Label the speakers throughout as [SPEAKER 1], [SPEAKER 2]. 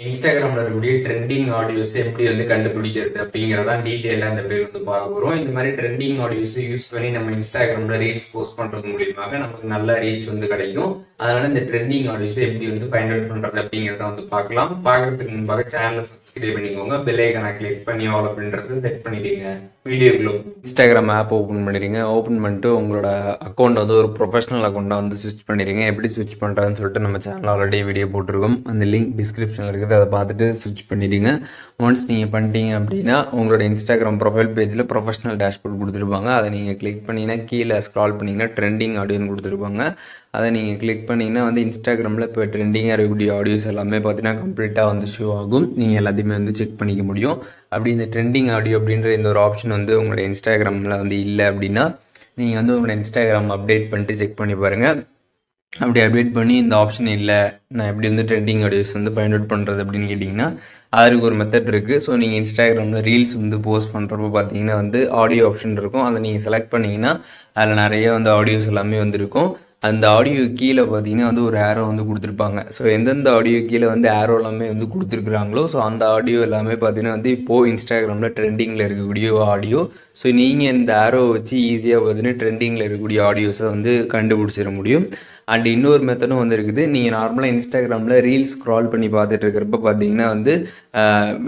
[SPEAKER 1] இன்ஸ்டாகிராம்ல இருக்கக்கூடிய trending audios எப்படி வந்து கண்டுபிடிக்கிறது அப்படிங்கிறதான் டீட்டெயிலாக அந்த பேர் வந்து பார்க்க போகிறோம். இந்த மாதிரி ட்ரெண்டிங் ஆடியோஸ் யூஸ் பண்ணி நம்ம இன்ஸ்டாகிராம்ல ரீல்ஸ் போஸ்ட் பண்றது மூலியமாக நமக்கு நல்ல ரீச் வந்து கிடைக்கும். அதனால இந்த ட்ரெண்டிங் ஆடியோஸ் எப்படி வந்து ஃபைண்ட் அவுட் பண்றது அப்படிங்கிறத வந்து பார்க்கலாம். பார்க்கறதுக்கு முன்பாக சேனலை சப்ஸ்கிரைப் பண்ணிக்கோங்க, பெல் ஐகானை கிளிக் பண்ணி ஆல் அப்படின்றத செட் பண்ணிடுங்க. வீடியோக்குள்ள இன்ஸ்டாகிராம் ஆப் ஓப்பன் பண்ணிடுங்க. ஓப்பன் பண்ணிட்டு உங்களோட அக்கௌண்ட் வந்து ஒரு ப்ரொஃபஷனல் அக்கௌண்ட்டை வந்து ஸ்விட்ச் பண்ணிடுங்க. எப்படி ஸ்விட்ச் பண்ணுறதுன்னு சொல்லிட்டு நம்ம சேனல் ஆல்ரெடி வீடியோ போட்டிருக்கோம். அந்த லிங்க் டிஸ்கிரிப்ஷனில் இருக்குது, அதை பார்த்துட்டு ஸ்விட்ச் பண்ணிடுங்க. ஒன்ஸ் நீங்கள் பண்ணிட்டீங்க அப்படின்னா உங்களோட இன்ஸ்டாகிராம் ப்ரொஃபைல் பேஜில் ப்ரொஃபஷனல் டேஷ்போர்ட் கொடுத்துருப்பாங்க. அதை நீங்கள் கிளிக் பண்ணிங்கன்னா கீழே ஸ்க்ரால் பண்ணிங்கன்னா ட்ரெண்டிங் ஆடியோன்னு கொடுத்துருப்பாங்க. அதை நீங்கள் கிளிக் பண்ணிங்கன்னா வந்து இன்ஸ்டாகிராமில் இப்போ ட்ரெண்டிங்காக இருக்கக்கூடிய ஆடியோஸ் எல்லாமே பார்த்தீங்கன்னா கம்ப்ளீட்டாக வந்து ஷோ ஆகும். நீங்கள் எல்லாத்தையுமே வந்து செக் பண்ணிக்க முடியும். அப்படி இந்த ட்ரெண்டிங் ஆடியோ அப்படின்ற இந்த ஒரு ஆப்ஷன் வந்து உங்களோட இன்ஸ்டாகிராமில் வந்து இல்லை அப்படின்னா நீங்கள் வந்து உங்களோட இன்ஸ்டாகிராம் அப்டேட் பண்ணிட்டு செக் பண்ணி பாருங்கள். அப்படி அப்டேட் பண்ணி இந்த ஆப்ஷன் இல்லை, நான் எப்படி வந்து ட்ரெண்டிங் ஆடியோஸ் வந்து ஃபைண்ட் அவுட் பண்ணுறது அப்படின்னு கேட்டிங்கன்னா அதுக்கு ஒரு மெத்தட் இருக்குது. ஸோ நீங்கள் இன்ஸ்டாகிராமில் ரீல்ஸ் வந்து போஸ்ட் பண்ணுறப்போ பார்த்தீங்கன்னா வந்து ஆடியோ ஆப்ஷன் இருக்கும். அதை நீங்கள் செலக்ட் பண்ணிங்கன்னா அதில் நிறைய வந்து ஆடியோஸ் எல்லாமே வந்து இருக்கும். அந்த ஆடியோ கீழே பார்த்தீங்கன்னா வந்து ஒரு ஆரோ வந்து கொடுத்துருப்பாங்க. ஸோ எந்தெந்த ஆடியோ கீழே வந்து ஆரோ எல்லாமே வந்து கொடுத்துருக்குறாங்களோ ஸோ அந்த ஆடியோ எல்லாமே பார்த்தீங்கன்னா வந்து இப்போது இன்ஸ்டாகிராமில் ட்ரெண்டிங்கில் இருக்கக்கூடிய ஆடியோ. ஸோ நீங்கள் இந்த ஆரோவை வச்சு ஈஸியாக பார்த்தீங்கன்னா ட்ரெண்டிங்கில் இருக்கக்கூடிய ஆடியோஸை வந்து கண்டுபிடிச்சிட முடியும். அண்ட் இன்னொரு மெத்தடும் வந்து இருக்குது. நீங்கள் நார்மலாக இன்ஸ்டாகிராமில் ரீல்ஸ் ஸ்க்ரால் பண்ணி பார்த்துட்டு இருக்கிறப்ப பார்த்தீங்கன்னா வந்து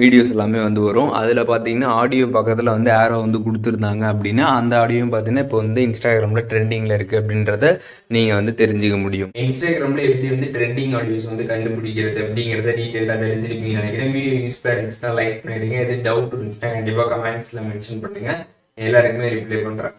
[SPEAKER 1] வீடியோஸ் எல்லாமே வந்து வரும். அதில் பார்த்தீங்கன்னா ஆடியோ பக்கத்தில் வந்து ஆரோ வந்து கொடுத்துருந்தாங்க அப்படின்னா அந்த ஆடியோவும் பார்த்தீங்கன்னா இப்போ வந்து இன்ஸ்டாகிராமில் ட்ரெண்டிங்கில் இருக்குது அப்படின்றத நீங்கள் வந்து தெரிஞ்சுக்க முடியும். இன்ஸ்டாகிராமில் எப்படி வந்து ட்ரெண்டிங் ஆடியோஸ் வந்து கண்டுபிடிக்கிறது அப்படிங்கிறத டீட்டெயிலாக தெரிஞ்சிருப்பீங்கன்னு நினைக்கிறேன். வீடியோ யூஸ்ஃபுல்லாக இருந்துச்சுன்னா லைக் பண்ணிடுங்க. எது டவுட் இருந்துச்சுன்னா கண்டிப்பாக கமெண்ட்ஸில் மென்ஷன் பண்ணுங்கள். எல்லாருக்குமே ரிப்ளை பண்ணுறேன்.